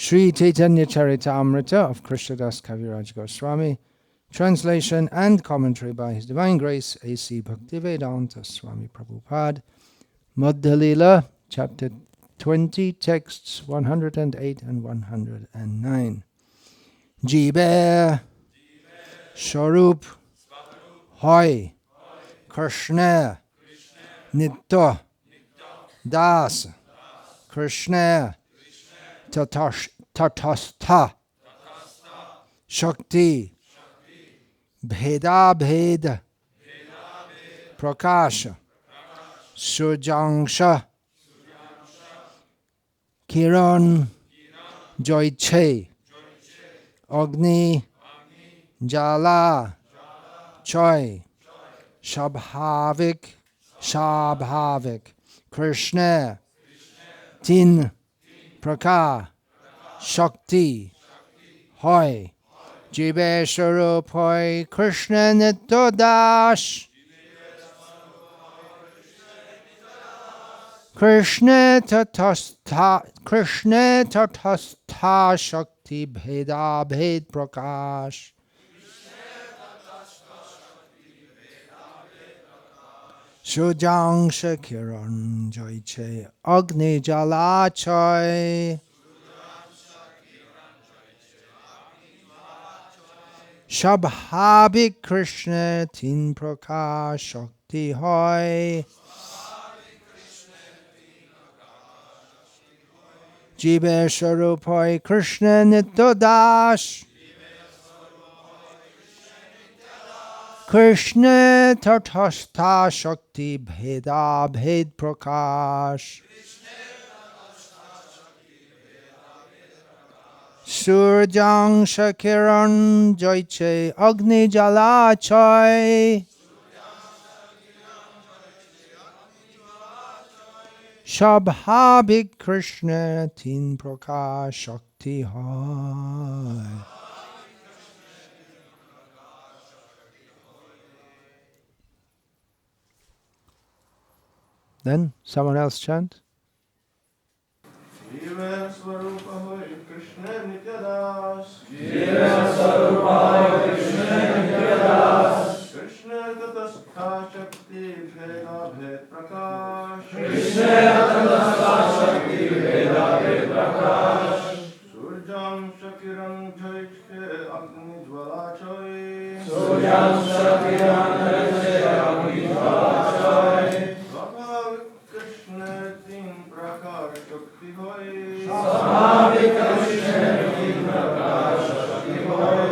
Sri Caitanya-caritamrta of Krishnadas Kaviraj Goswami, translation and commentary by His Divine Grace A.C. Bhaktivedanta Swami Prabhupada, Madhya Lila, chapter 20, texts 108 and 109. Jibe Sharup Hoy Krishna Nitya Das Krishna Tatastha Shakti Bheda Bhed Prakasha Sujangsha Kiran Joyche Agni Jala Choi Shabhavik Krishna Tin Praka Shakti Hoy Jibe Swarup Hoy Krishna Nitya Krishna Tatastha Shakti Bheda Bhed Prakash Sujangsha Kiran Joyche Agni Jala Choi Shabhavik Krishna Tin Prakash Shakti Hoy Jibe Swarup Hoy Krishna Nitya Krishna Tatastha Shakti Bheda Bhed Prakash Surjangsha Kiran Joyche Agni Jala Choi Shabhavik Krishna Tin Prakash Shakti Hoy. Then someone else chant. Jive Swarupa Hoy Krishna Nityadas Jive Swarupa Hoy Krishna Nityadas Krishna Tatastha Shakti Bheda Bhed Prakash Krishna Tatastha Shakti Bheda Bhed Prakash Surjam Shakiran Joyche Agni Jwala Choi Suryam Shakiran Joyche Agni Jwala Choi Swaഭാവിക Krishna Tin Prakash Shakti Hoy Swaഭാവിക Krishna Tin Prakash Shakti Hoy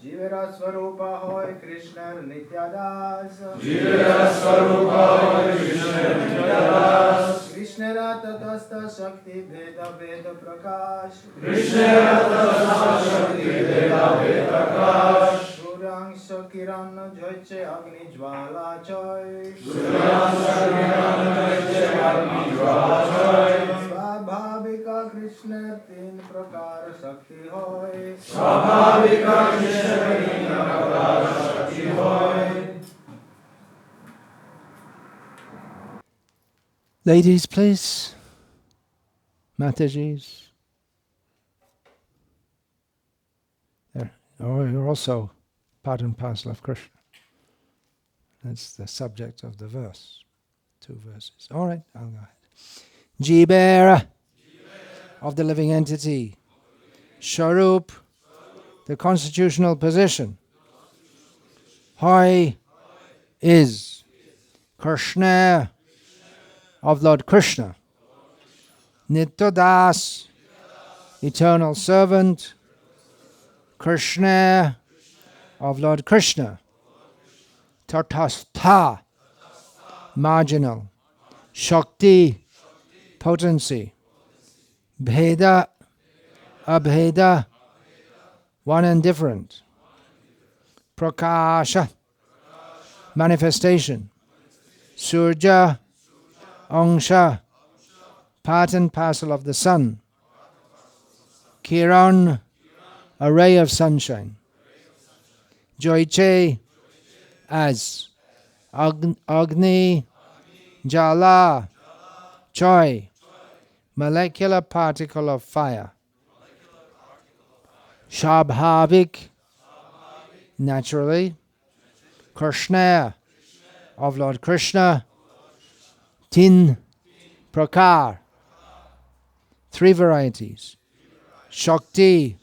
Jivera Swarupa Hoy Krishna Nityadas Jive Swarupa Hoy Krishna Nityadas Krishna Tatastha Shakti Bheda Bheda Prakash Krishna Tatastha Shakti Bheda Bhed Prakash Suryangsha Kiran Joyche Agni Jwala Choi Suryam Shakiran Joyche Agni Jwala Choi Swabhavika Krishna Tin Prakar Shakti Hoy Swabhavika Krishna Tin Prakar Shakti Hoy. Ladies, please. Matajis. There. Oh, you're also part and parcel of Krishna. That's the subject of the verse. 2 verses. All right, I'll go ahead. Jibera of the living entity. Sharup, the constitutional position. Hoy is Krishna of Lord Krishna. Nitya-das, eternal servant. Krishna of Lord Krishna. Tatastha, marginal. Shakti, potency. Bheda, abheda, one and different. Prakasha, manifestation. Surja, angsha, part and parcel of the sun. Kiran, a ray of sunshine. Joyche, as. Agni, Jala, Choi, molecular particle of fire. Shabhavik, naturally. Krishna, of Lord Krishna. Tin, prakar, 3 varieties. Shakti,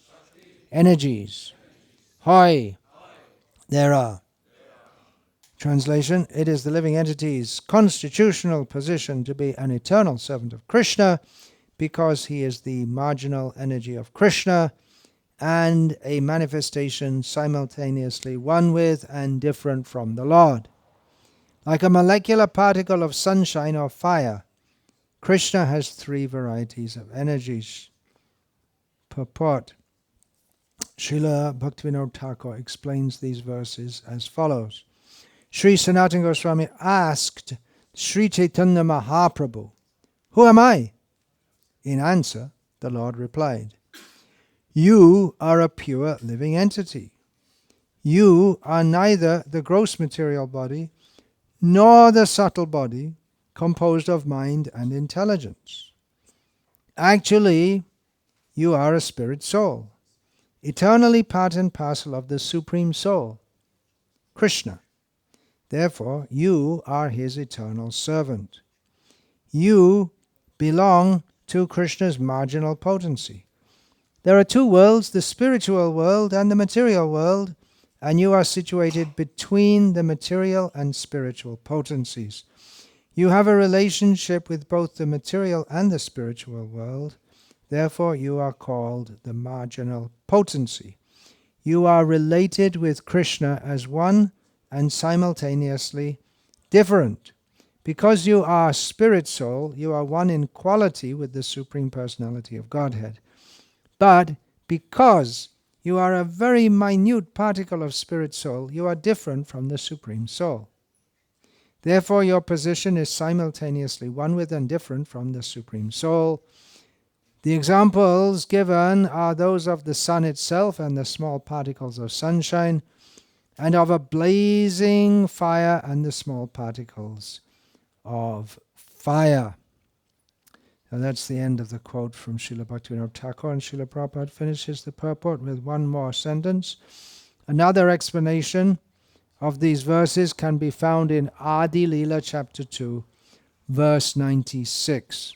energies. Hoy, there are. Translation, it is the living entity's constitutional position to be an eternal servant of Krishna because he is the marginal energy of Krishna and a manifestation simultaneously one with and different from the Lord. Like a molecular particle of sunshine or fire, Krishna has 3 varieties of energies. Purport. Srila Bhaktivinoda Thakur explains these verses as follows. Sri Sanatana Goswami asked Sri Chaitanya Mahaprabhu, "Who am I?" In answer, the Lord replied, "You are a pure living entity. You are neither the gross material body nor the subtle body composed of mind and intelligence. Actually, you are a spirit soul, eternally part and parcel of the Supreme Soul, Krishna. Therefore, you are his eternal servant. You belong to Krishna's marginal potency. There are 2 worlds, the spiritual world and the material world, and you are situated between the material and spiritual potencies. You have a relationship with both the material and the spiritual world. Therefore, you are called the marginal potency. You are related with Krishna as one and simultaneously different. Because you are spirit soul, you are one in quality with the Supreme Personality of Godhead. But because you are a very minute particle of spirit soul, you are different from the Supreme Soul. Therefore, your position is simultaneously one with and different from the Supreme Soul. The examples given are those of the sun itself and the small particles of sunshine, and of a blazing fire and the small particles of fire." And that's the end of the quote from Srila Bhaktivinoda Thakur, and Srila Prabhupada finishes the purport with one more sentence. Another explanation of these verses can be found in Adi Leela chapter 2, verse 96.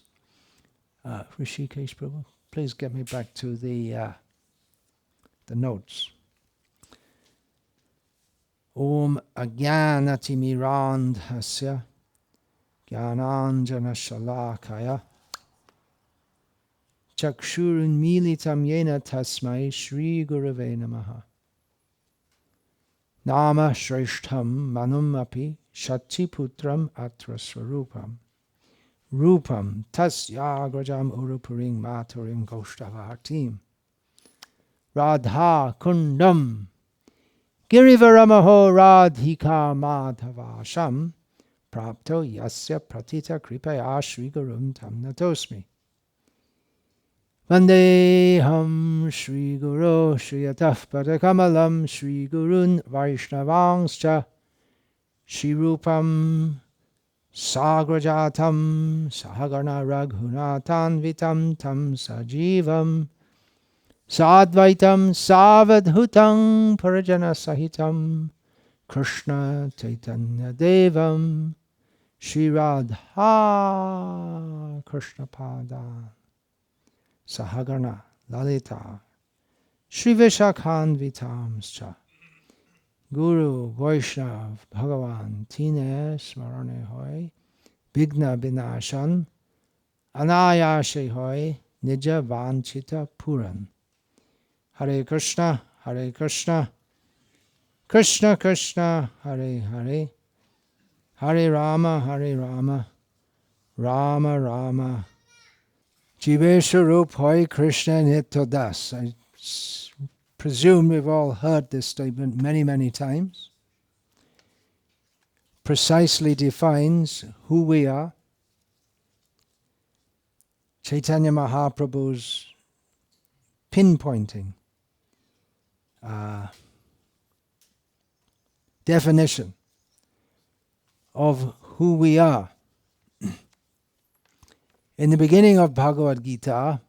Rishikesh Prabhu, please get me back to the notes. Om Ajnanatimirandhasya Jnananjana Shalakaya Chakshurunmilitam Yena Tasmai Shri Gurave Namaha Nama Shreshtham Manum Api Shatiputram Atra Swarupam Rupam Tasyagrajam Urupuring Maturim Goshtavahartim Radha Kundam Girivaramaho Radhika Madhavasham Prapto Yasya Pratita Kripaya Shri Gurum Tam Natosmi Vandeham Shri Guru Shriyataf Padakamalam Shri Gurun Vaishnavangscha Shri Rupam Sagrajatam Sahagarna Raghunatan Vitam Tam Sajivam Sadvaitam Savadhutam Parajana Sahitam Krishna Chaitanya Devam Shri Radha Krishna Pada Sahagana Lalita Shri Vishakhan Vitamscha Guru Vaishnav Bhagavan Tine Smarane Hoy Bigna Binashan Anayashe Hoy Nija Vanchita Puran. Hare Krishna, Krishna Krishna, Hare Hare, Hare Rama, Rama Rama, Jiveswarup Hoy Krishna Nitya Das. I presume we've all heard this statement many, many times. Precisely defines who we are. Chaitanya Mahaprabhu's pinpointing definition of who we are In the beginning of Bhagavad Gita,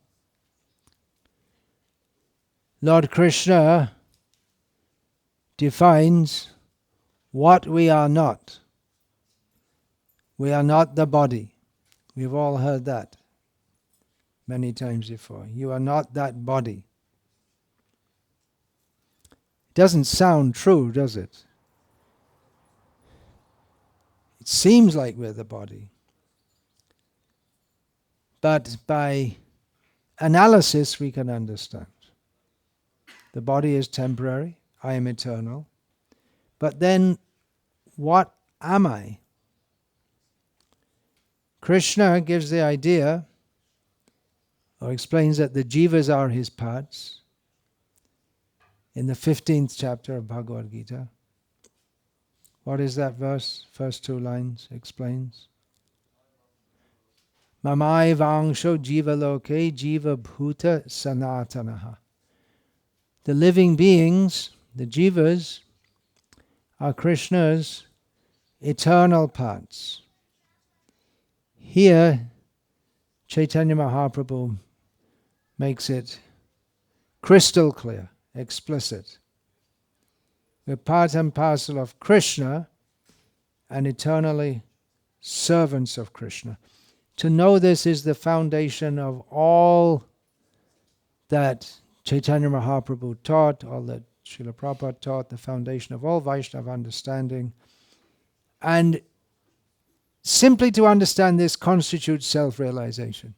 Lord Krishna defines what we are not. We are not the body. We've all heard that many times before. You are not that body. It doesn't sound true, does it? It seems like we're the body. But by analysis we can understand. The body is temporary, I am eternal. But then, what am I? Krishna gives the idea, or explains that the jivas are his parts, in the 15th chapter of Bhagavad Gita. What is that verse? First two lines explains. Mamai vangsho jiva loke jiva bhuta sanatanaha. The living beings, the jivas, are Krishna's eternal parts. Here, Chaitanya Mahaprabhu makes it crystal clear, explicit. We're part and parcel of Krishna and eternally servants of Krishna. To know this is the foundation of all that Chaitanya Mahaprabhu taught, all that Srila Prabhupada taught, the foundation of all Vaishnava understanding. And simply to understand this constitutes self-realization.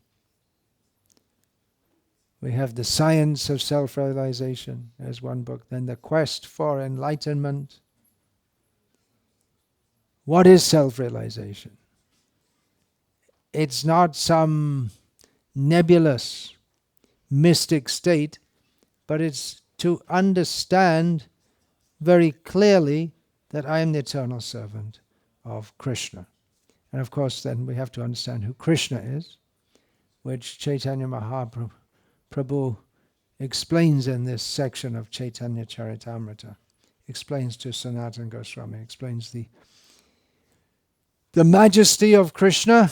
We have the science of self-realization as one book, then the quest for enlightenment. What is self-realization? It's not some nebulous, mystic state, but it's to understand very clearly that I am the eternal servant of Krishna. And of course then we have to understand who Krishna is, which Chaitanya Mahaprabhu explains in this section of Caitanya-caritamrta. Explains to Sanatana Goswami, explains the majesty of Krishna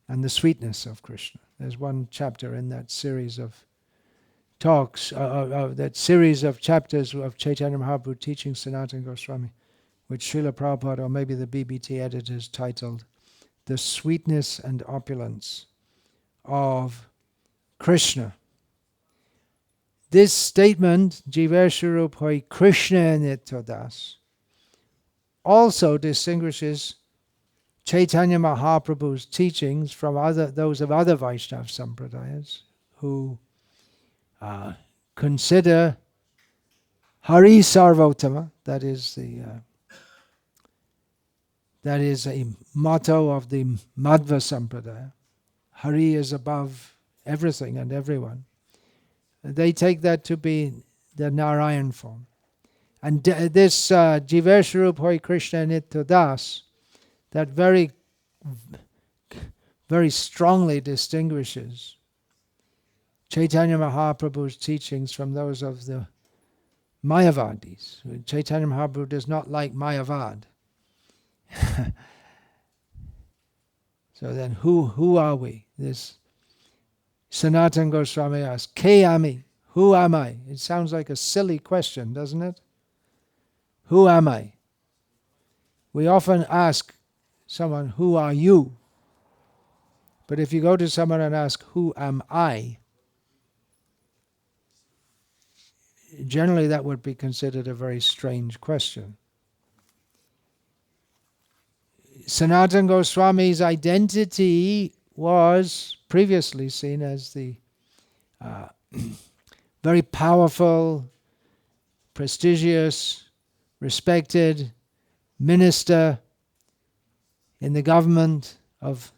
and the sweetness of Krishna. There's one chapter in that series of talks, that series of chapters of Chaitanya Mahaprabhu teaching Sanatana Goswami, which Srila Prabhupada or maybe the BBT editors titled The Sweetness and Opulence of Krishna. This statement, Jiversharup Hoi Krishna Nityadas, also distinguishes Chaitanya Mahaprabhu's teachings from those of other Vaishnava sampradayas who consider Hari Sarvotama, that is a motto of the Madhva Sampradaya. Hari is above everything and everyone. They take that to be the Narayan form. And this Jiversharup Hoi Krishna Nityadas, that very, very strongly distinguishes Chaitanya Mahaprabhu's teachings from those of the Mayavadis. Chaitanya Mahaprabhu does not like Mayavad. So then who are we? This Sanatana Goswami asks, Ke ami? Who am I? It sounds like a silly question, doesn't it? Who am I? We often ask someone, who are you? But if you go to someone and ask, who am I? Generally that would be considered a very strange question. Sanatana Goswami's identity was previously seen as the very powerful, prestigious, respected minister in the government of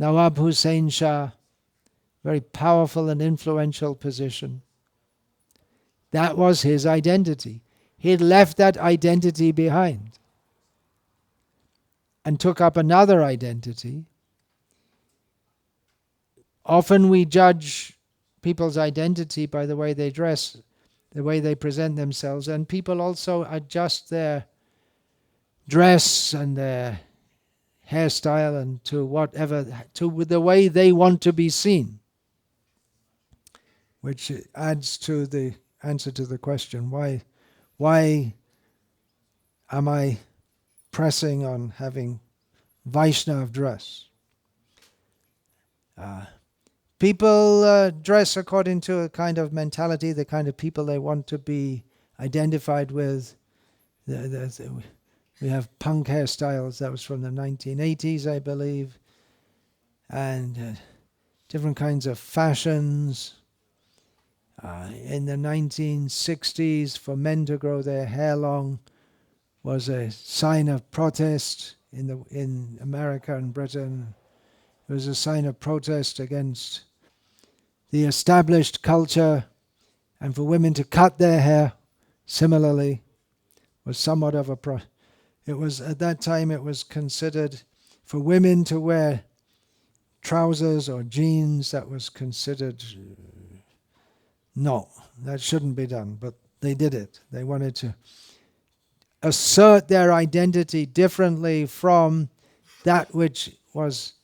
Nawab Hussain Shah, very powerful and influential position. That was his identity. He had left that identity behind and took up another identity. Often we judge people's identity by the way they dress, the way they present themselves, and people also adjust their dress and their hairstyle and to whatever, to the way they want to be seen. Which adds to the answer to the question, why am I pressing on having Vaishnav dress? People dress according to a kind of mentality, the kind of people they want to be identified with. We have punk hairstyles, that was from the 1980s, I believe, and different kinds of fashions. In the 1960s, for men to grow their hair long was a sign of protest in America and Britain. It was a sign of protest against the established culture, and for women to cut their hair similarly was somewhat of a it was, at that time, it was considered for women to wear trousers or jeans, that was considered no, that shouldn't be done, but they did it. They wanted to assert their identity differently from that which was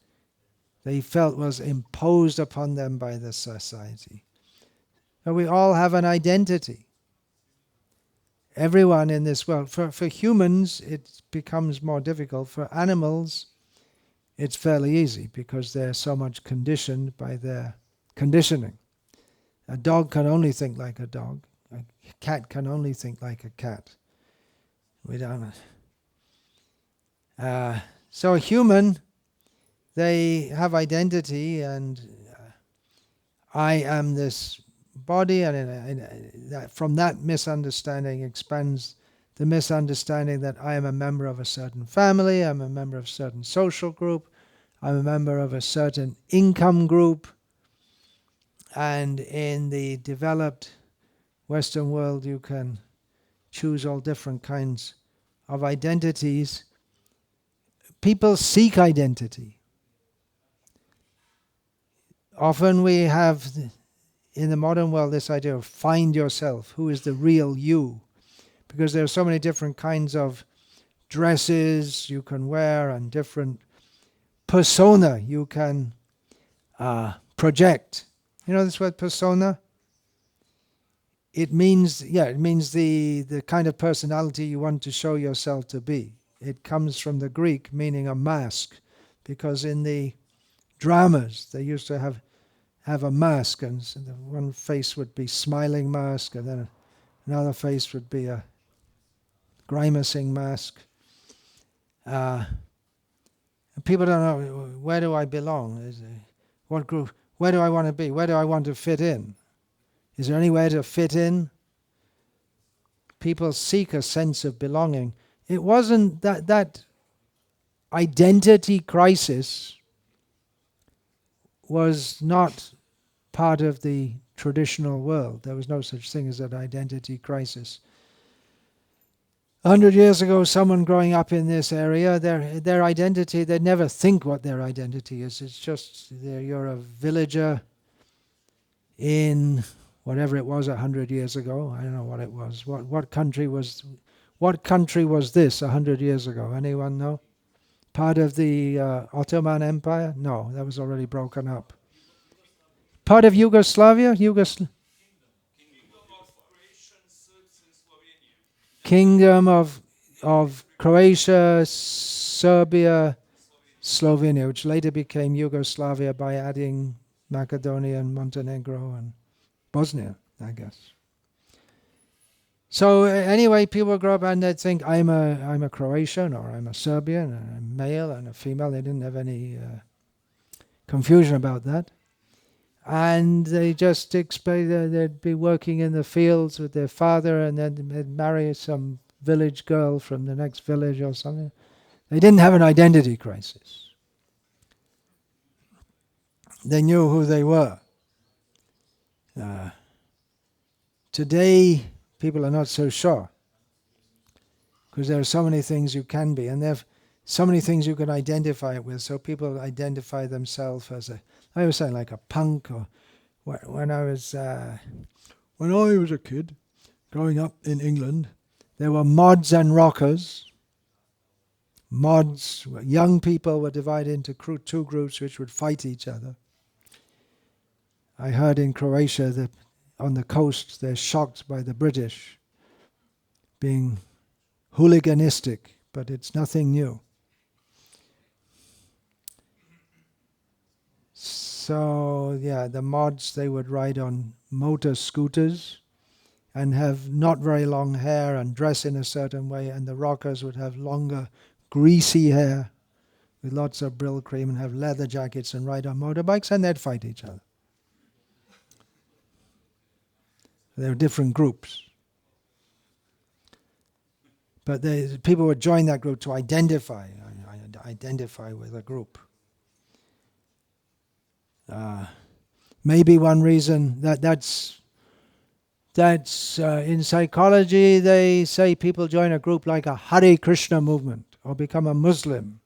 they felt was imposed upon them by the society. But we all have an identity. Everyone in this world. For humans, it becomes more difficult. For animals, it's fairly easy because they're so much conditioned by their conditioning. A dog can only think like a dog. A cat can only think like a cat. We don't. So a human, they have identity, and I am this body, and from that misunderstanding expands the misunderstanding that I am a member of a certain family, I'm a member of a certain social group, I'm a member of a certain income group. And in the developed Western world, you can choose all different kinds of identities. People seek identity. Often we have, in the modern world, this idea of find yourself. Who is the real you? Because there are so many different kinds of dresses you can wear and different persona you can project. You know this word persona? It means the kind of personality you want to show yourself to be. It comes from the Greek meaning a mask, because in the dramas they used to have a mask, and so one face would be smiling mask, and then another face would be a grimacing mask. And people don't know, where do I belong? What group? Where do I want to be? Where do I want to fit in? Is there anywhere to fit in? People seek a sense of belonging. It wasn't that identity crisis was not part of the traditional world. There was no such thing as an identity crisis. 100 years ago, someone growing up in this area, their identity, they never think what their identity is. It's just you're a villager in whatever it was 100 years ago. I don't know what it was. What country was this 100 years ago? Anyone know? Part of the Ottoman Empire? No, that was already broken up. Part of Yugoslavia? Kingdom of Croatia, Serbia, Slovenia, which later became Yugoslavia by adding Macedonia and Montenegro and Bosnia, I guess. So anyway, people grow up and they think I'm a Croatian or I'm a Serbian, and a male and a female. They didn't have any confusion about that. And they just expect they'd be working in the fields with their father, and then they'd marry some village girl from the next village or something. They didn't have an identity crisis. They knew who they were. Today, people are not so sure, because there are so many things you can be, and there are so many things you can identify with. So people identify themselves as I was saying, like a punk, or when I was a kid, growing up in England, there were mods and rockers. mods, young people were divided into two groups which would fight each other. I heard in Croatia that on the coast they're shocked by the British being hooliganistic, but it's nothing new. So yeah, the mods, they would ride on motor scooters and have not very long hair and dress in a certain way, and the rockers would have longer, greasy hair with lots of Brill cream and have leather jackets and ride on motorbikes, and they'd fight each other. They were different groups. But people would join that group to identify with a group. Maybe one reason that's in psychology they say people join a group like a Hare Krishna movement or become a Muslim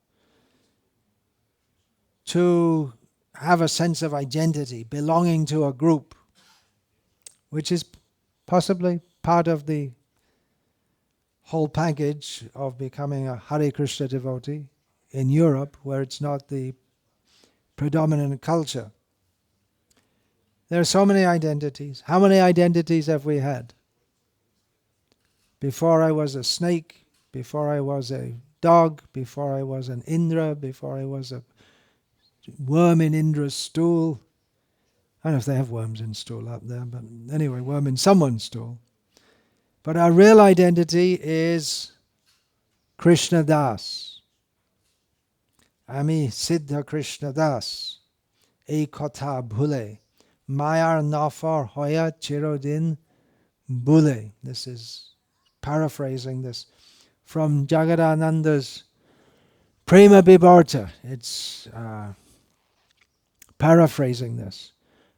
to have a sense of identity, belonging to a group, which is possibly part of the whole package of becoming a Hare Krishna devotee in Europe, where it's not the predominant culture. There are so many identities. How many identities have we had? Before I was a snake, before I was a dog, before I was an Indra, before I was a worm in Indra's stool. I don't know if they have worms in stool up there, but anyway, worm in someone's stool. But our real identity is Krishna Das. Ami Siddha Krishna Das. Ei kotha bhule. Mayar nafar hoya chirodin bhule. This is paraphrasing this from Jagadananda's Prema Bibharta. It's paraphrasing this.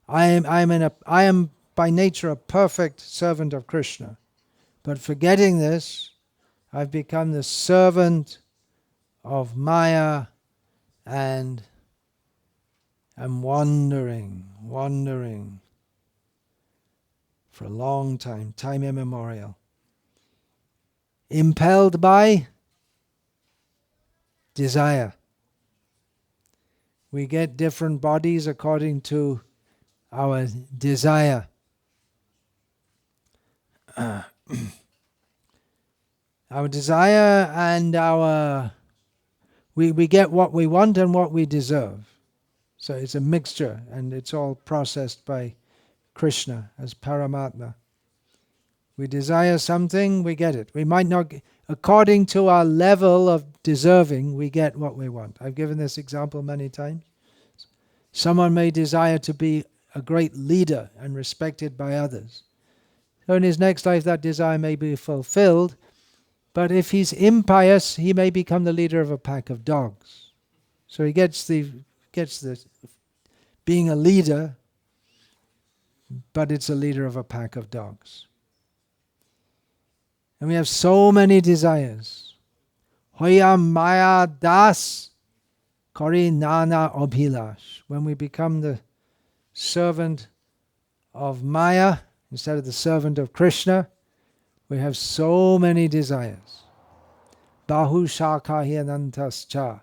I am by nature a perfect servant of Krishna. But forgetting this, I've become the servant of Maya and am wandering for a long time immemorial. Impelled by desire. We get different bodies according to our desire. Our desire and we get what we want and what we deserve. So it's a mixture, and it's all processed by Krishna as Paramatma. We desire something, we get it. We might not, according to our level of deserving, we get what we want. I've given this example many times. Someone may desire to be a great leader and respected by others. So in his next life that desire may be fulfilled, but if he's impious, he may become the leader of a pack of dogs. So he gets the being a leader, but it's a leader of a pack of dogs. And we have so many desires. Hoya maya das kori nana abhilash. When we become the servant of Maya instead of the servant of Krishna, we have so many desires. Bahu shaka hyanantascha.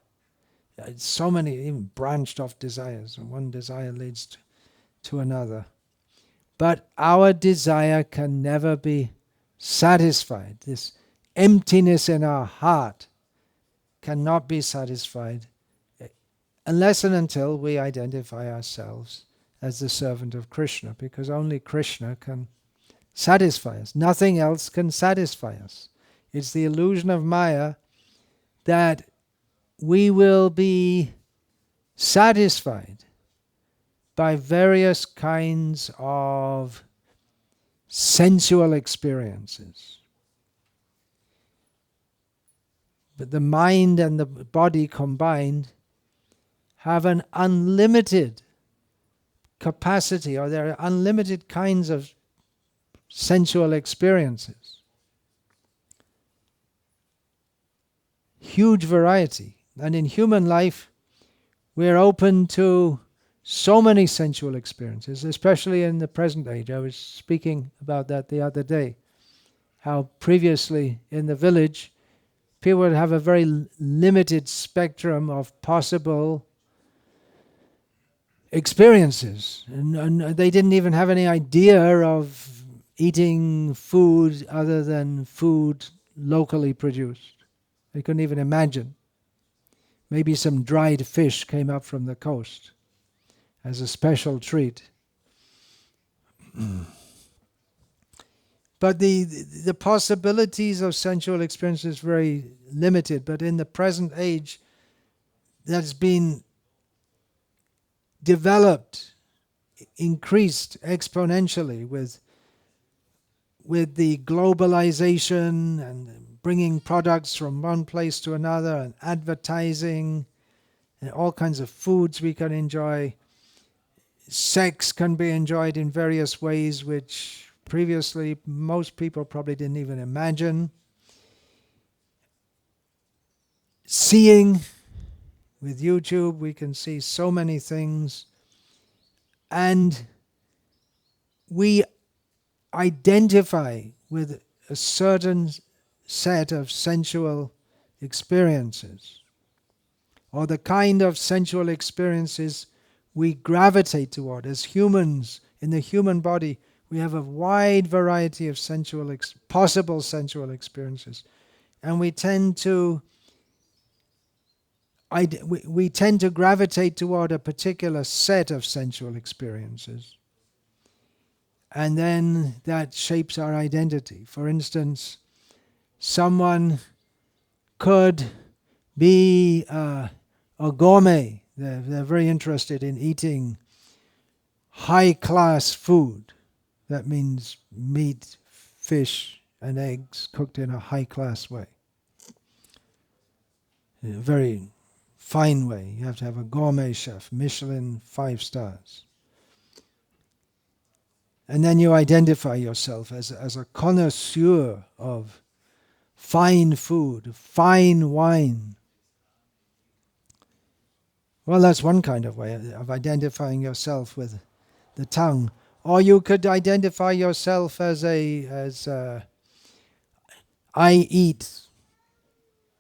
So many even branched off desires, and one desire leads to another. But our desire can never be satisfied. This emptiness in our heart cannot be satisfied unless and until we identify ourselves as the servant of Krishna, because only Krishna can satisfy us. Nothing else can satisfy us. It's the illusion of Maya that we will be satisfied by various kinds of sensual experiences. But the mind and the body combined have an unlimited capacity, or there are unlimited kinds of sensual experiences. Huge variety. And in human life, we're open to so many sensual experiences, especially in the present age. I was speaking about that the other day, how previously in the village, people would have a very limited spectrum of possible experiences. And they didn't even have any idea of eating food other than food locally produced. They couldn't even imagine. Maybe some dried fish came up from the coast as a special treat. But the possibilities of sensual experience is very limited. But in the present age, that's been developed, increased exponentially with the globalization and bringing products from one place to another and advertising and all kinds of foods we can enjoy. Sex can be enjoyed in various ways which previously most people probably didn't even imagine. Seeing, with YouTube we can see so many things, and we identify with a certain set of sensual experiences, or the kind of sensual experiences we gravitate toward. As humans, in the human body, we have a wide variety of possible sensual experiences, and we tend to gravitate toward a particular set of sensual experiences, and then that shapes our identity. For instance, someone could be a gourmet. They're very interested in eating high-class food. That means meat, fish, and eggs cooked in a high-class way. In a very fine way. You have to have a gourmet chef, Michelin 5 stars. And then you identify yourself as a connoisseur of fine food, fine wine. Well, that's one kind of way of identifying yourself with the tongue. Or you could identify yourself as I eat.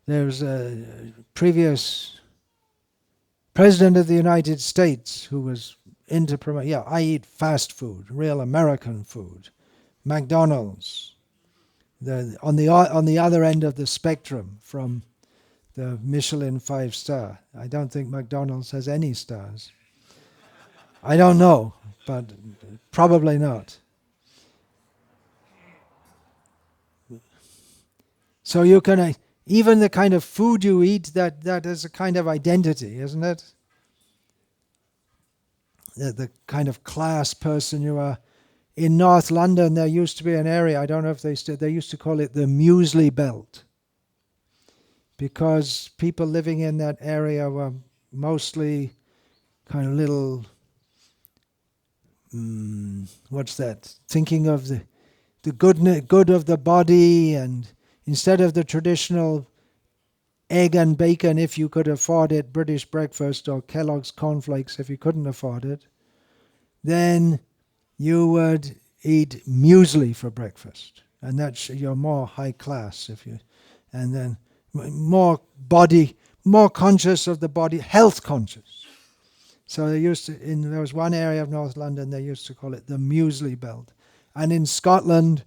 There's a previous President of the United States who was into promoting, I eat fast food, real American food, McDonald's. On the other end of the spectrum from the Michelin 5 star. I don't think McDonald's has any stars. I don't know, but probably not. So you can, even the kind of food you eat, that is a kind of identity, isn't it? The kind of class person you are. In North London, there used to be an area, I don't know if they used to call it the muesli belt, because people living in that area were mostly kind of little, thinking of the good of the body, and instead of the traditional egg and bacon, if you could afford it, British breakfast, or Kellogg's cornflakes if you couldn't afford it, then you would eat muesli for breakfast, and you're more high class and then more conscious of the body, health conscious. So there was one area of North London, they used to call it the muesli belt. And in Scotland,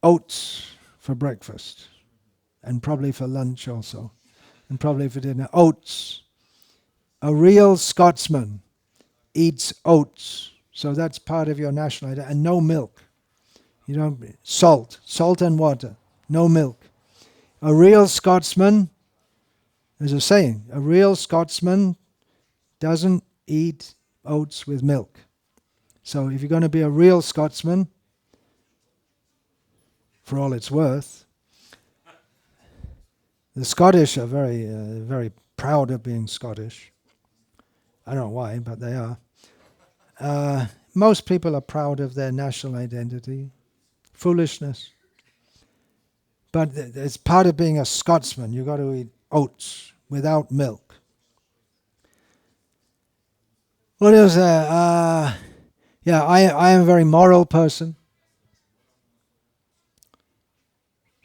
oats for breakfast, and probably for lunch also, and probably for dinner. Oats. A real Scotsman eats oats, so that's part of your national identity. And no milk. You don't salt and water, no milk. A real Scotsman, there's a saying, a real Scotsman doesn't eat oats with milk. So if you're going to be a real Scotsman, for all it's worth, the Scottish are very, very proud of being Scottish. I don't know why, but they are. Most people are proud of their national identity. Foolishness. But it's part of being a Scotsman. You've got to eat oats without milk. What else? I am a very moral person.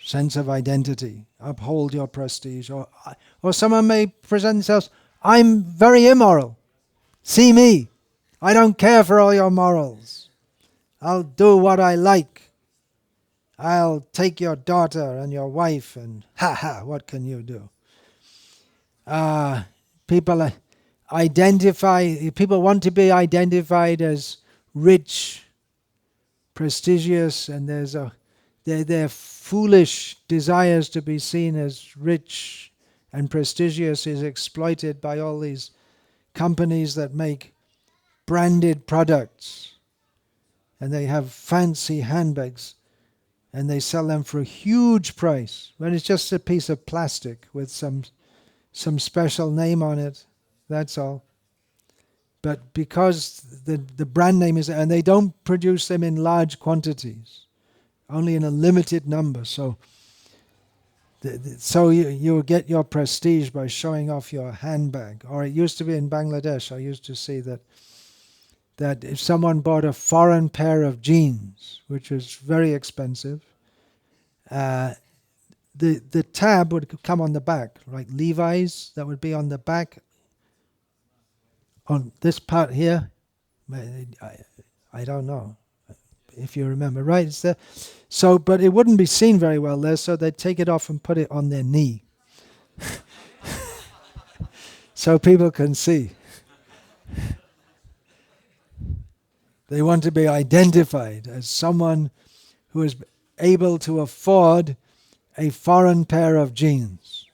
sense of identity, uphold your prestige. Or someone may present themselves, I'm very immoral. See me. I don't care for all your morals. I'll do what I like. I'll take your daughter and your wife and what can you do? People want to be identified as rich, prestigious, and their foolish desires to be seen as rich and prestigious is exploited by all these companies that make branded products, and they have fancy handbags and they sell them for a huge price when it's just a piece of plastic with some special name on it, that's all. But because the brand name is, and they don't produce them in large quantities, only in a limited number, so you get your prestige by showing off your handbag. Or it used to be in Bangladesh, I used to see that if someone bought a foreign pair of jeans, which was very expensive, the tab would come on the back, like Levi's, that would be on the back. On this part here, I don't know if you remember, right? It's there. So, but it wouldn't be seen very well there, so they'd take it off and put it on their knee. So people can see. They want to be identified as someone who is able to afford a foreign pair of jeans.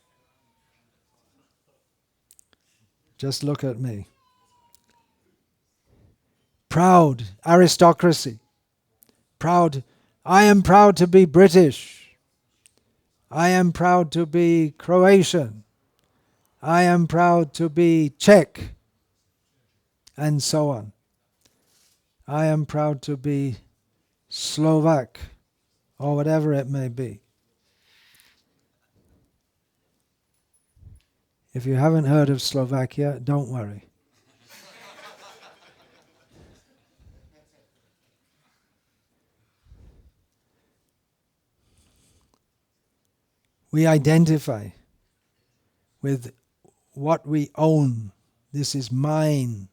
Just look at me. Proud, aristocracy. Proud. I am proud to be British. I am proud to be Croatian. I am proud to be Czech. And so on. I am proud to be Slovak, or whatever it may be. If you haven't heard of Slovakia, don't worry. We identify with what we own. This is mine.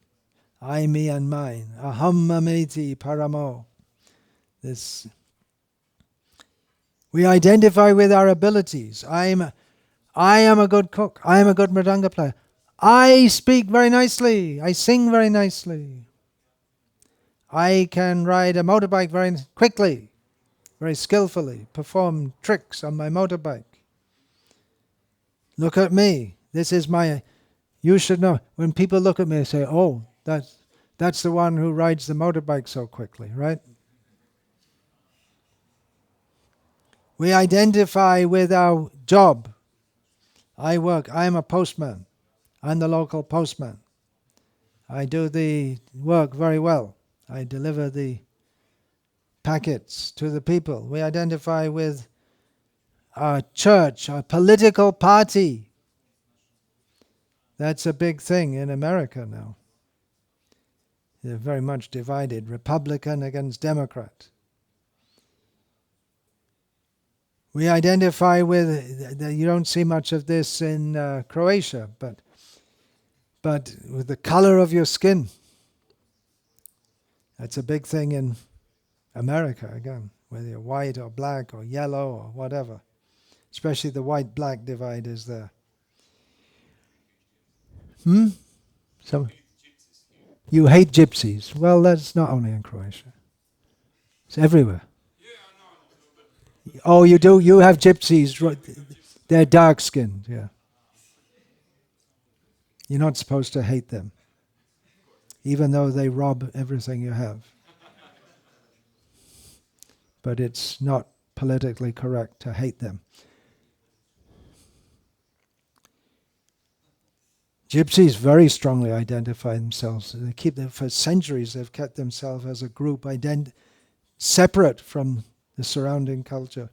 I, me, and mine. Aham mameti paramo. This. We identify with our abilities. I am a good cook. I am a good mridanga player. I speak very nicely. I sing very nicely. I can ride a motorbike very quickly, very skillfully, perform tricks on my motorbike. Look at me. This is my... You should know. When people look at me and say, oh, that's the one who rides the motorbike so quickly, right? We identify with our job. I am a postman. I'm the local postman. I do the work very well. I deliver the packets to the people. We identify with our church, our political party. That's a big thing in America now. They're very much divided, Republican against Democrat. We identify with, you don't see much of this in Croatia, but with the color of your skin. That's a big thing in America, again, whether you're white or black or yellow or whatever. Especially the white-black divide is there. So, you hate gypsies. Well, that's not only in Croatia. It's everywhere. Oh, you do? You have gypsies. They're dark-skinned, yeah. You're not supposed to hate them, even though they rob everything you have. But it's not politically correct to hate them. Gypsies very strongly identify themselves. They keep them for centuries. They've kept themselves as a group, separate from the surrounding culture.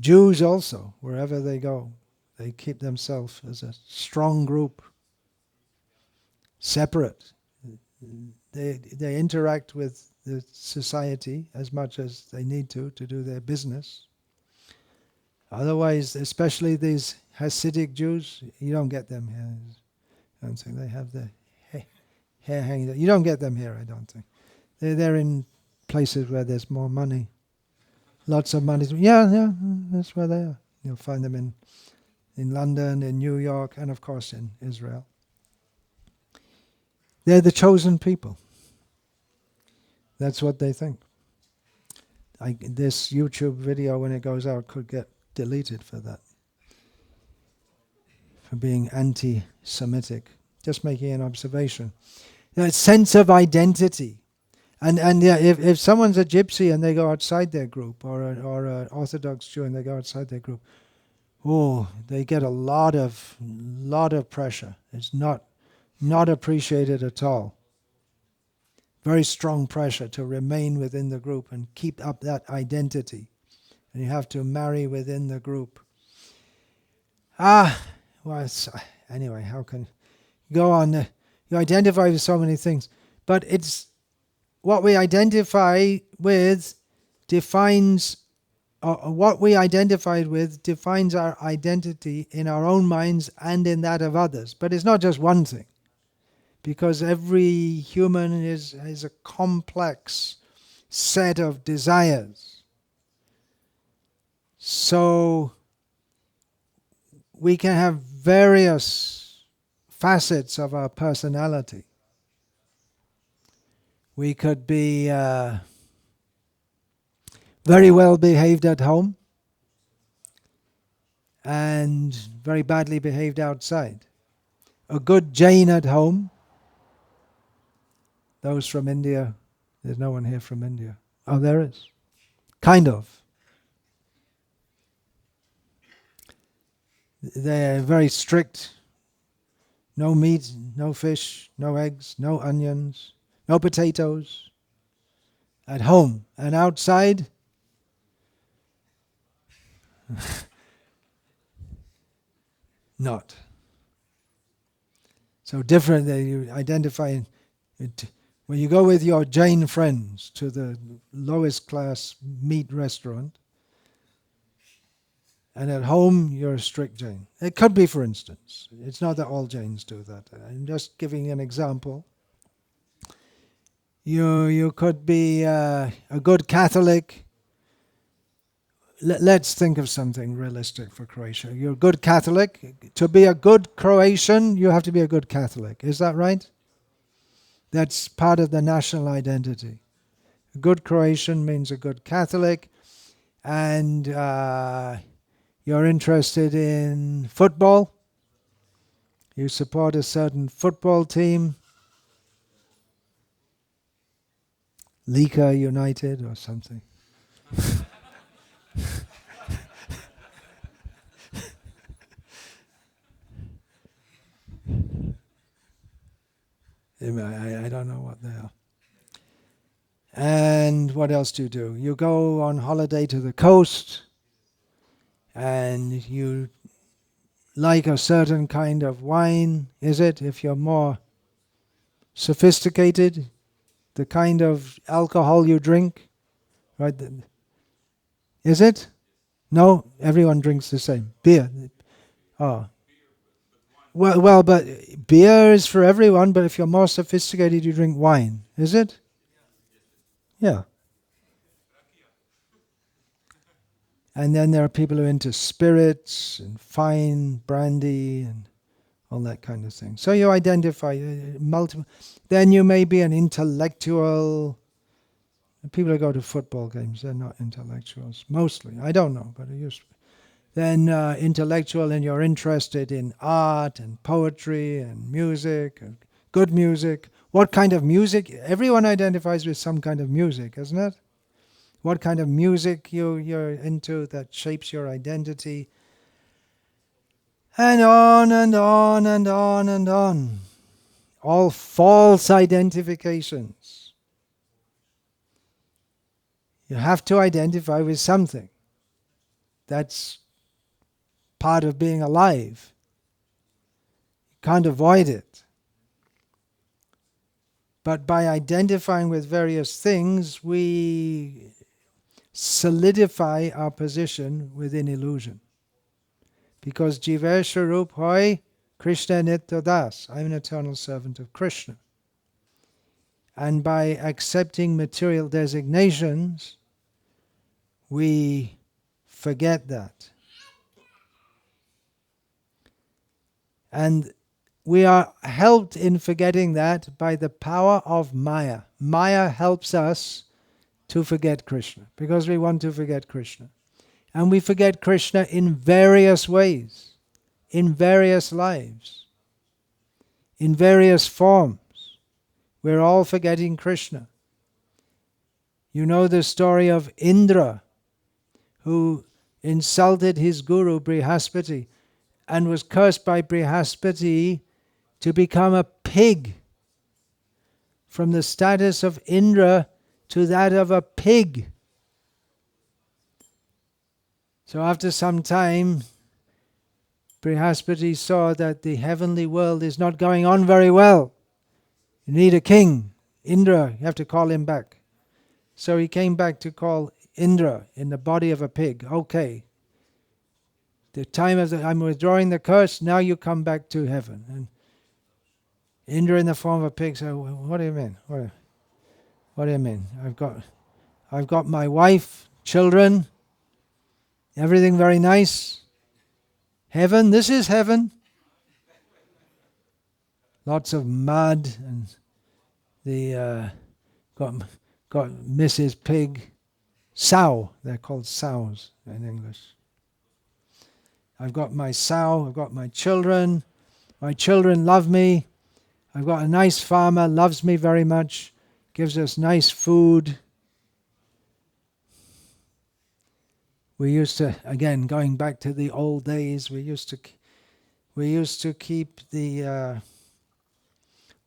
Jews also, wherever they go, they keep themselves as a strong group, separate. they interact with the society as much as they need to do their business. Otherwise, especially these Hasidic Jews, you don't get them here. I don't think they have the hair hanging. You don't get them here, I don't think. They're in places where there's more money. Lots of money. Yeah, that's where they are. You'll find them in London, in New York, and of course in Israel. They're the chosen people. That's what they think. This YouTube video, when it goes out, could get deleted for that. For being anti-Semitic. Just making an observation. Sense of identity. And yeah, if someone's a gypsy and they go outside their group, or an Orthodox Jew and they go outside their group, they get a lot of pressure. It's not appreciated at all. Very strong pressure to remain within the group and keep up that identity. And you have to marry within the group. Anyway, how can you go on? You identify with so many things. But it's what we identify with defines what we identified with defines our identity in our own minds and in that of others. But it's not just one thing. Because every human is a complex set of desires. So we can have various facets of our personality. We could be very well behaved at home and very badly behaved outside. A good Jain at home. Those from India, there's no one here from India. Oh, there is. Kind of. They're very strict. No meat, no fish, no eggs, no onions, no potatoes. At home. And outside, not. So different, you identify it. When you go with your Jain friends to the lowest class meat restaurant, and at home you're a strict Jain. It could be, for instance. It's not that all Jains do that. I'm just giving an example. You could be a good Catholic. Let's think of something realistic for Croatia. You're a good Catholic. To be a good Croatian, you have to be a good Catholic. Is that right? That's part of the national identity. A good Croatian means a good Catholic, and you're interested in football. You support a certain football team, Lika United or something. I don't know what they are. And what else do? You go on holiday to the coast, and you like a certain kind of wine, is it? If you're more sophisticated, the kind of alcohol you drink, right? Is it? No, everyone drinks the same. Beer. Oh. Well, but beer is for everyone, but if you're more sophisticated, you drink wine. Is it? Yeah. And then there are people who are into spirits and fine brandy and all that kind of thing. So you identify multiple. Then you may be an intellectual. People who go to football games, they're not intellectuals. Mostly. I don't know, but it used to be. Then intellectual, and you're interested in art and poetry and music, and good music. What kind of music? Everyone identifies with some kind of music, isn't it? What kind of music you're into that shapes your identity. And on and on and on and on. All false identifications. You have to identify with something. That's part of being alive. You can't avoid it. But by identifying with various things, we solidify our position within illusion. Because Jiva Sharup Hoy Krishna Nitya Das, I'm an eternal servant of Krishna. And by accepting material designations, we forget that. And we are helped in forgetting that by the power of Maya. Maya helps us to forget Krishna, because we want to forget Krishna. And we forget Krishna in various ways, in various lives, in various forms. We're all forgetting Krishna. You know the story of Indra, who insulted his guru Brihaspati and was cursed by Brihaspati to become a pig. From the status of Indra to that of a pig. So after some time, Brihaspati saw that the heavenly world is not going on very well. You need a king. Indra, you have to call him back. So he came back to call Indra in the body of a pig. Okay, the time of I'm withdrawing the curse, now you come back to heaven. And Indra in the form of a pig said, what do you mean? What do you mean? I've got my wife, children, everything very nice. Heaven, this is heaven. Lots of mud, and the got Mrs. Pig, sow. They're called sows in English. I've got my sow. I've got my children. My children love me. I've got a nice farmer, loves me very much, gives us nice food. We used to, again, going back to the old days, we used to keep the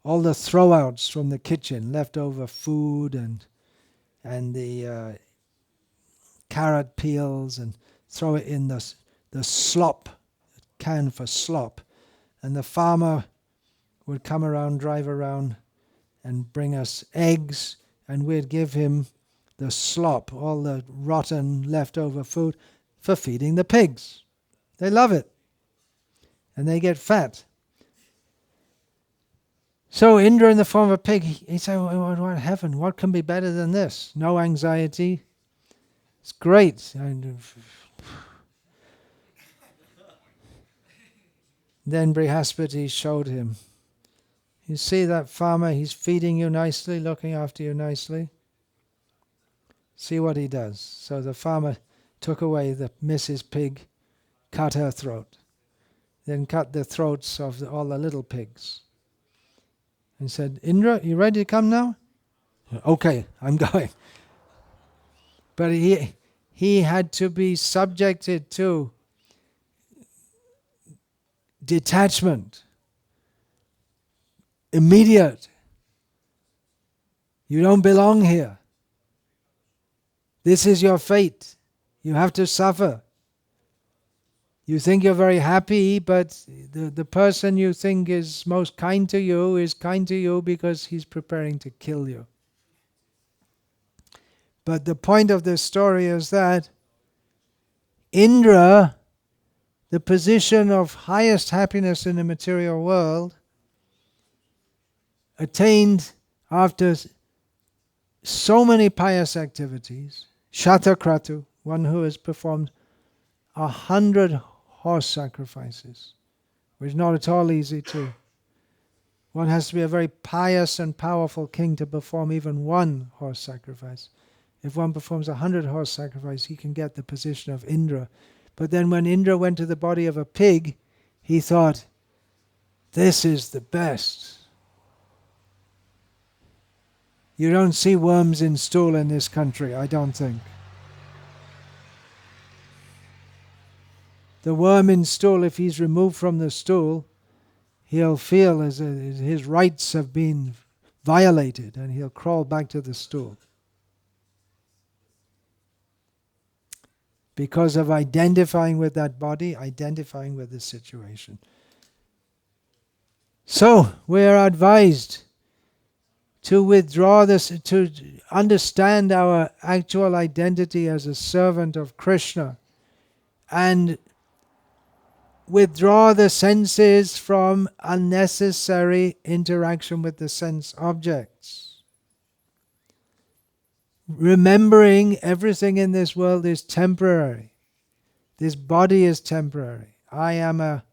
all the throwouts from the kitchen, leftover food and the carrot peels, and throw it in the slop, can for slop, and the farmer would come around, drive around, and bring us eggs, and we'd give him the slop, all the rotten leftover food, for feeding the pigs. They love it. And they get fat. So Indra in the form of a pig, he said, what heaven, what can be better than this? No anxiety. It's great. Then Brihaspati showed him. You see that farmer, he's feeding you nicely, looking after you nicely. See what he does. So the farmer took away the Mrs. Pig, cut her throat, then cut the throats of all the little pigs. And said, Indra, you ready to come now? Okay, I'm going. But he had to be subjected to detachment. Immediate. You don't belong here. This is your fate. You have to suffer. You think you're very happy, but the person you think is most kind to you because he's preparing to kill you. But the point of this story is that Indra, the position of highest happiness in the material world, attained after so many pious activities. Shatakratu, one who has performed 100 horse sacrifices, which is not at all easy to. One has to be a very pious and powerful king to perform even one horse sacrifice. If one performs 100 horse sacrifices, he can get the position of Indra. But then when Indra went to the body of a pig, he thought, this is the best. You don't see worms in stool in this country, I don't think. The worm in stool, if he's removed from the stool, he'll feel as his rights have been violated, and he'll crawl back to the stool. Because of identifying with that body, identifying with the situation. So, we are advised to withdraw this, to understand our actual identity as a servant of Krishna, and withdraw the senses from unnecessary interaction with the sense objects. Remembering everything in this world is temporary. This body is temporary. I am a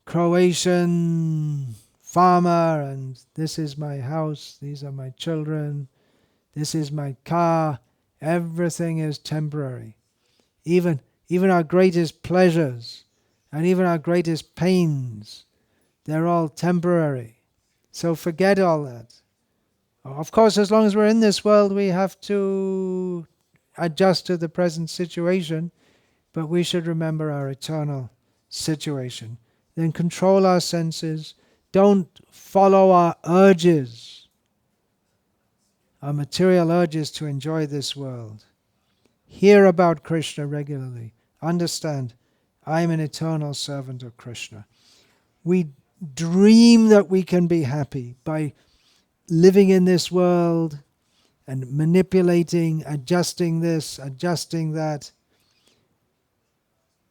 Croatian farmer, and this is my house, these are my children, this is my car. Everything is temporary. Even our greatest pleasures and even our greatest pains, they're all temporary. So forget all that. Of course, as long as we're in this world, we have to adjust to the present situation, but we should remember our eternal situation. Then control our senses. Don't follow our urges, our material urges to enjoy this world. Hear about Krishna regularly. Understand, I am an eternal servant of Krishna. We dream that we can be happy by living in this world and manipulating, adjusting this, adjusting that.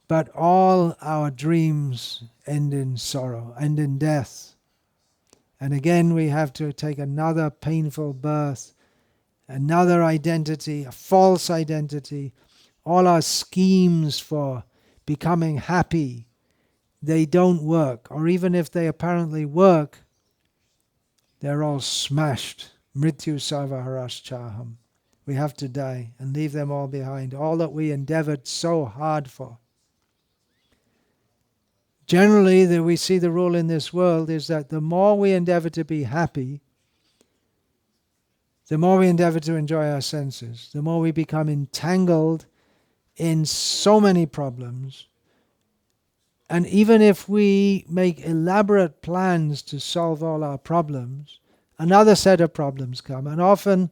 But all our dreams end in sorrow, end in death. And again we have to take another painful birth, another identity, a false identity. All our schemes for becoming happy, they don't work. Or even if they apparently work, they're all smashed. Mrityu sarvaharaschaham. We have to die and leave them all behind. All that we endeavored so hard for. Generally, we see the rule in this world is that the more we endeavor to be happy, the more we endeavor to enjoy our senses, the more we become entangled in so many problems. And even if we make elaborate plans to solve all our problems, another set of problems come. And often,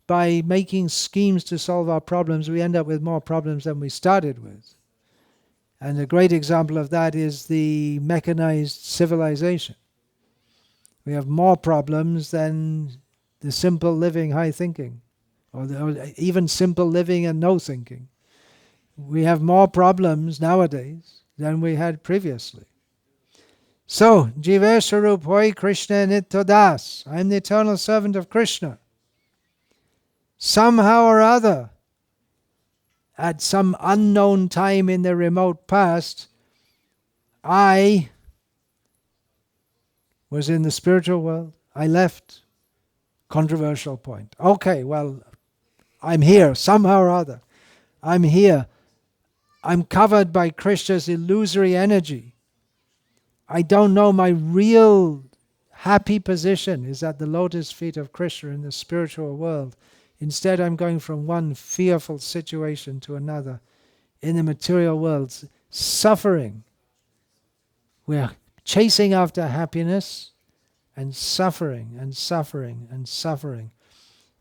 by making schemes to solve our problems, we end up with more problems than we started with. And a great example of that is the mechanized civilization. We have more problems than the simple living, high thinking, or even simple living and no thinking. We have more problems nowadays than we had previously. So, Jiva Swarup Hoi Krishna Nityadas. I am the eternal servant of Krishna. Somehow or other, at some unknown time in the remote past, I was in the spiritual world. I left. Controversial point. Okay, well, I'm here somehow or other. I'm here. I'm covered by Krishna's illusory energy. I don't know my real happy position is at the lotus feet of Krishna in the spiritual world. Instead, I'm going from one fearful situation to another in the material world, suffering. We're chasing after happiness and suffering and suffering and suffering.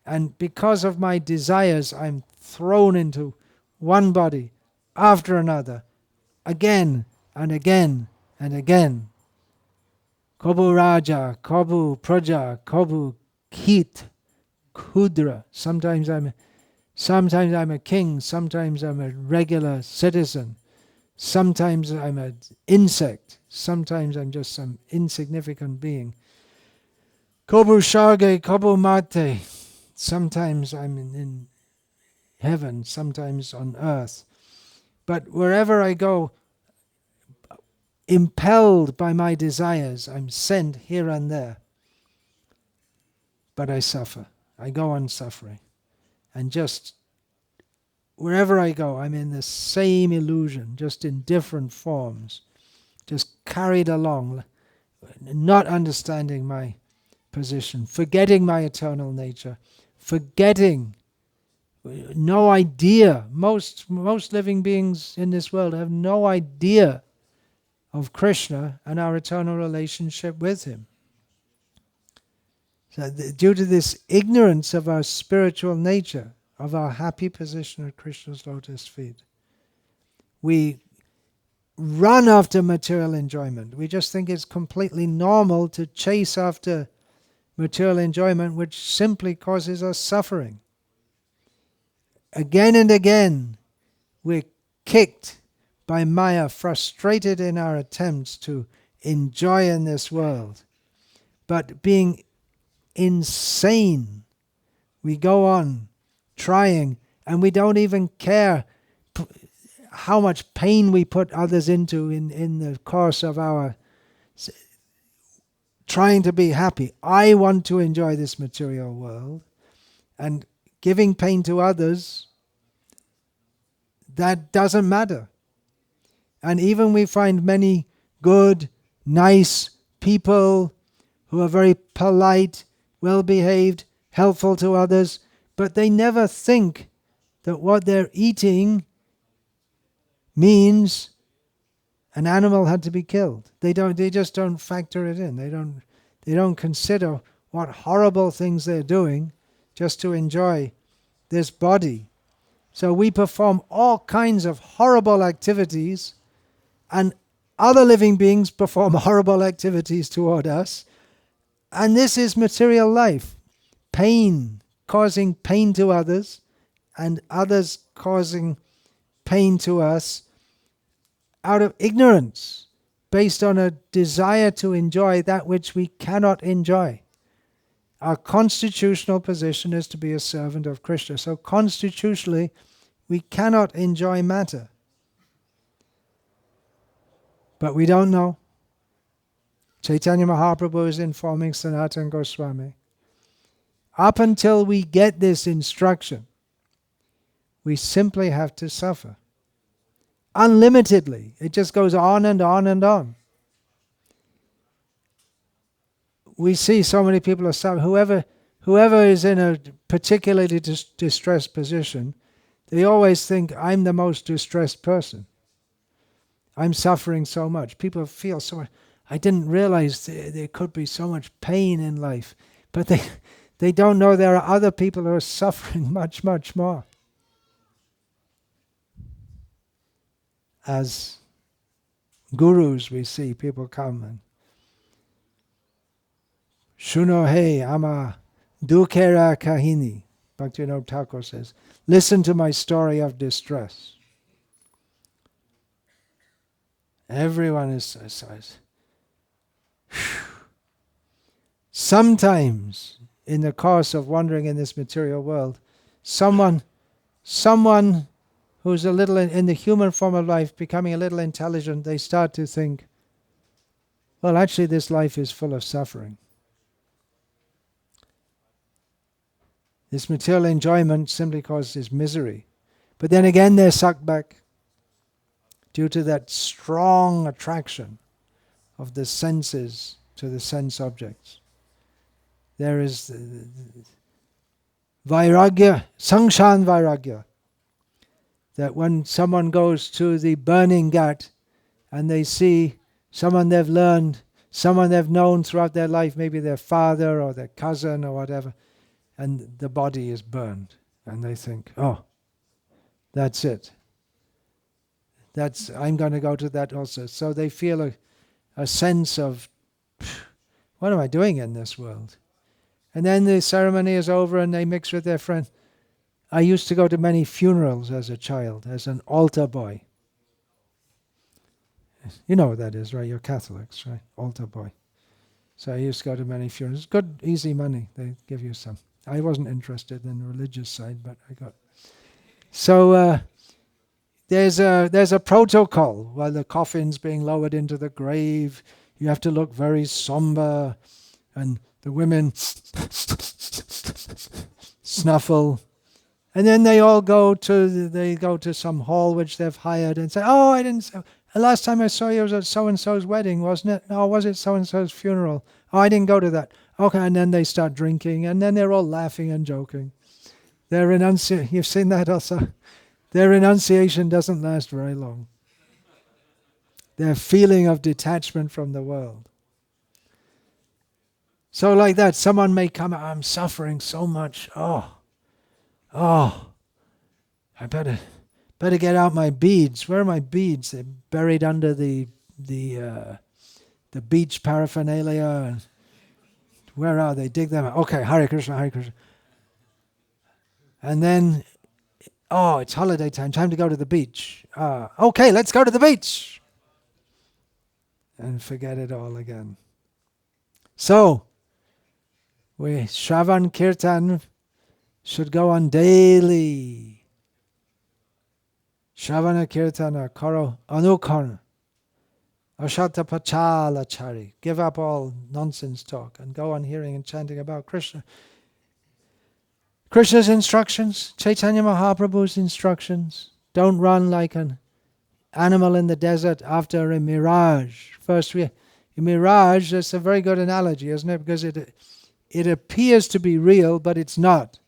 And because of my desires, I'm thrown into one body after another, again and again and again. Kobu Raja, Kobu Praja, Kobu Kit, Kudra. Sometimes I'm a king, sometimes I'm a regular citizen, sometimes I'm an insect, sometimes I'm just some insignificant being. Kobu Sharge, Kobu Mate. Sometimes I'm in heaven, sometimes on earth. But wherever I go, impelled by my desires, I'm sent here and there. But I suffer. I go on suffering. And just wherever I go, I'm in the same illusion, just in different forms, just carried along, not understanding my position, forgetting my eternal nature, forgetting, no idea. Most living beings in this world have no idea of Krishna and our eternal relationship with Him. So due to this ignorance of our spiritual nature, of our happy position at Krishna's lotus feet, we run after material enjoyment. We just think it's completely normal to chase after material enjoyment which simply causes us suffering. Again and again, we're kicked by Maya, frustrated in our attempts to enjoy in this world. But being insane, we go on trying, and we don't even care how much pain we put others into in the course of our trying to be happy. I want to enjoy this material world, and giving pain to others, that doesn't matter. And even we find many good, nice people who are very polite, well-behaved, helpful to others, but they never think that what they're eating means an animal had to be killed. They just don't factor it in. They don't consider what horrible things they're doing just to enjoy this body. So we perform all kinds of horrible activities, and other living beings perform horrible activities toward us. And this is material life. Pain, causing pain to others, and others causing pain to us out of ignorance, based on a desire to enjoy that which we cannot enjoy. Our constitutional position is to be a servant of Krishna. So constitutionally, we cannot enjoy matter. But we don't know. Chaitanya Mahaprabhu is informing Sanatana Goswami. Up until we get this instruction, we simply have to suffer. Unlimitedly. It just goes on and on and on. We see so many people are suffering. Whoever is in a particularly distressed position, they always think, I'm the most distressed person. I'm suffering so much. People feel so much. I didn't realize there could be so much pain in life. But they don't know there are other people who are suffering much, much more. As gurus, we see people come and Shuno he ama dukera kahini. Bhaktivinoda Thakur says, listen to my story of distress. Everyone is sometimes in the course of wandering in this material world, someone who's a little in the human form of life, becoming a little intelligent, they start to think, well, actually this life is full of suffering. This material enjoyment simply causes misery. But then again they're sucked back due to that strong attraction of the senses to the sense objects. There is vairagya, sangshan vairagya, that when someone goes to the burning ghat and they see someone they've learned, someone they've known throughout their life, maybe their father or their cousin or whatever, and the body is burned, and they think, oh, that's it. I'm going to go to that also. So they feel a sense of, what am I doing in this world? And then the ceremony is over and they mix with their friends. I used to go to many funerals as a child, as an altar boy. You know what that is, right? You're Catholics, right? Altar boy. So I used to go to many funerals. Good, easy money. They give you some. I wasn't interested in the religious side, but I got. So there's a protocol while the coffin's being lowered into the grave. You have to look very somber, and the women snuffle. And then they all go to some hall which they've hired and say, oh, I didn't. Last time I saw you was at so-and-so's wedding, wasn't it? Oh, was it so-and-so's funeral? Oh, I didn't go to that. Okay, and then they start drinking, and then they're all laughing and joking. You've seen that also? Their renunciation doesn't last very long. Their feeling of detachment from the world. So like that, someone may come, I'm suffering so much. Oh, I better get out my beads. Where are my beads? They're buried under the beach paraphernalia. And Where are they? Dig them out. Okay, Hare Krishna, Hare Krishna. And then, oh, it's holiday time to go to the beach. Okay, let's go to the beach. And forget it all again. So, Shravan Kirtan should go on daily. Shravana Kirtana Karo Anukara Ashata Pachala Chari. Give up all nonsense talk and go on hearing and chanting about Krishna. Krishna's instructions, Chaitanya Mahaprabhu's instructions. Don't run like an animal in the desert after a mirage. First, a mirage, that's a very good analogy, isn't it? Because it appears to be real, but it's not.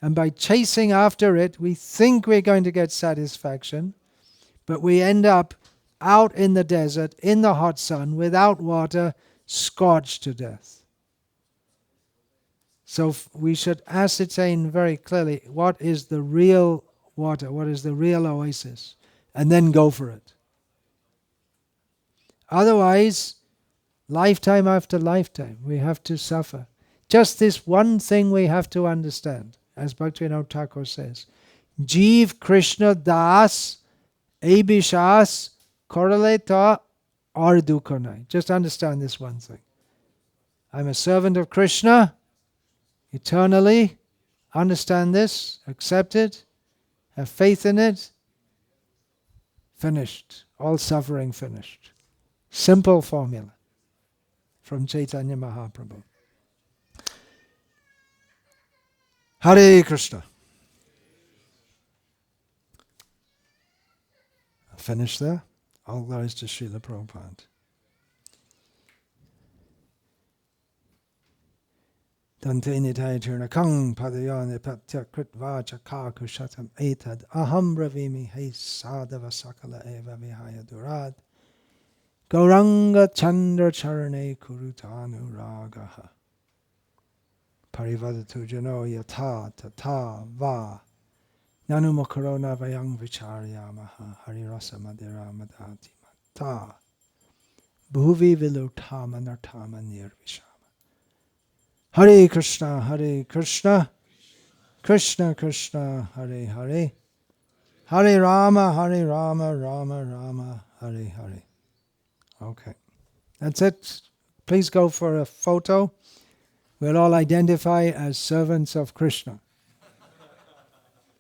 And by chasing after it, we think we're going to get satisfaction, but we end up out in the desert, in the hot sun, without water, scorched to death. So we should ascertain very clearly what is the real water, what is the real oasis, and then go for it. Otherwise, lifetime after lifetime, we have to suffer. Just this one thing we have to understand, as Bhaktivinoda Thakur says, Jeev Krishna Das Abhishas Koraleta Ardukanai. Just understand this one thing. I'm a servant of Krishna eternally. Understand this, accept it, have faith in it. Finished. All suffering finished. Simple formula from Chaitanya Mahaprabhu. Hare Krishna. I'll finish there. All glories to Srila Prabhupada. Dante nitaya tirnakang padayane patya kritva chaka kushatam etad aham ravimi he sadava sakala eva vihaya durad gauranga chandra charane kurutanu ragaha parivadatu jano yata tata va nanu makarona vayang vicharyamaha harirasa madira madhati mata bhuvi vilutama nartama nirvishama. Hare Krishna, Krishna Krishna, Hare Hare, Hare Rama, Rama Rama, Hare Hare. Okay, that's it. Please go for a photo. We'll all identify as servants of Krishna.